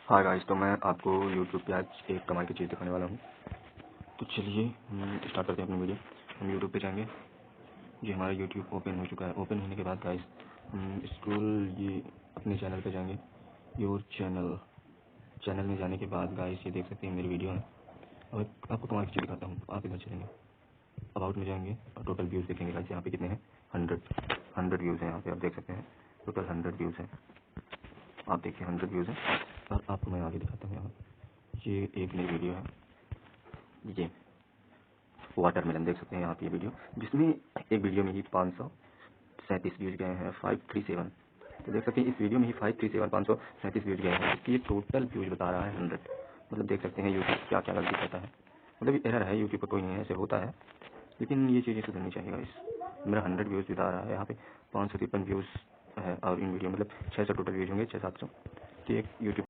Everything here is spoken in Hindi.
हाँ गाइस, तो मैं आपको यूट्यूब पे आज एक कमाल की चीज़ दिखाने वाला हूँ। तो चलिए हम स्टार्ट करते हैं अपनी वीडियो। हम यूट्यूब पे जाएंगे। ये हमारा यूट्यूब ओपन हो चुका है। ओपन होने के बाद गाइस हम ये अपने चैनल पे जाएंगे। योर चैनल में जाने के बाद गाइस ये देख सकते हैं मेरी वीडियो है। और आपको कमाल की चीज़ दिखाता हूँ। आप इधर चलेंगे, अबाउट में जाएंगे और टोटल व्यूज़ देखेंगे गाइस। यहाँ पे कितने हैं? 100 व्यूज़ हैं। यहाँ पे आप देख सकते हैं टोटल 100 व्यूज़ हैं। आप देखिए 100 व्यूज़ हैं। और आपको मैं आगे दिखाता हूँ। यहाँ ये एक मेरी वीडियो है, ये वाटरमेलन देख सकते हैं यहाँ पे ये वीडियो, जिसमें एक वीडियो में ही 537 व्यूज गए हैं, 537। तो देख सकते हैं इस वीडियो में ही 537 537 व्यूज गए हैं। इसकी ये टोटल व्यूज बता रहा है 100। मतलब देख सकते हैं यूट्यूब क्या क्या गलती करता है। मतलब एरर है यूट्यूब पर, कोई नहीं है, ऐसे होता है, लेकिन ये चीज़ें सुधरनी चाहिए। इस मेरा 100 व्यूज़ बता रहा है, यहाँ पे 553 व्यूज़ है। और इन वीडियो मतलब 600 टोटल व्यूज होंगे, 600-700। तो एक यूट्यूब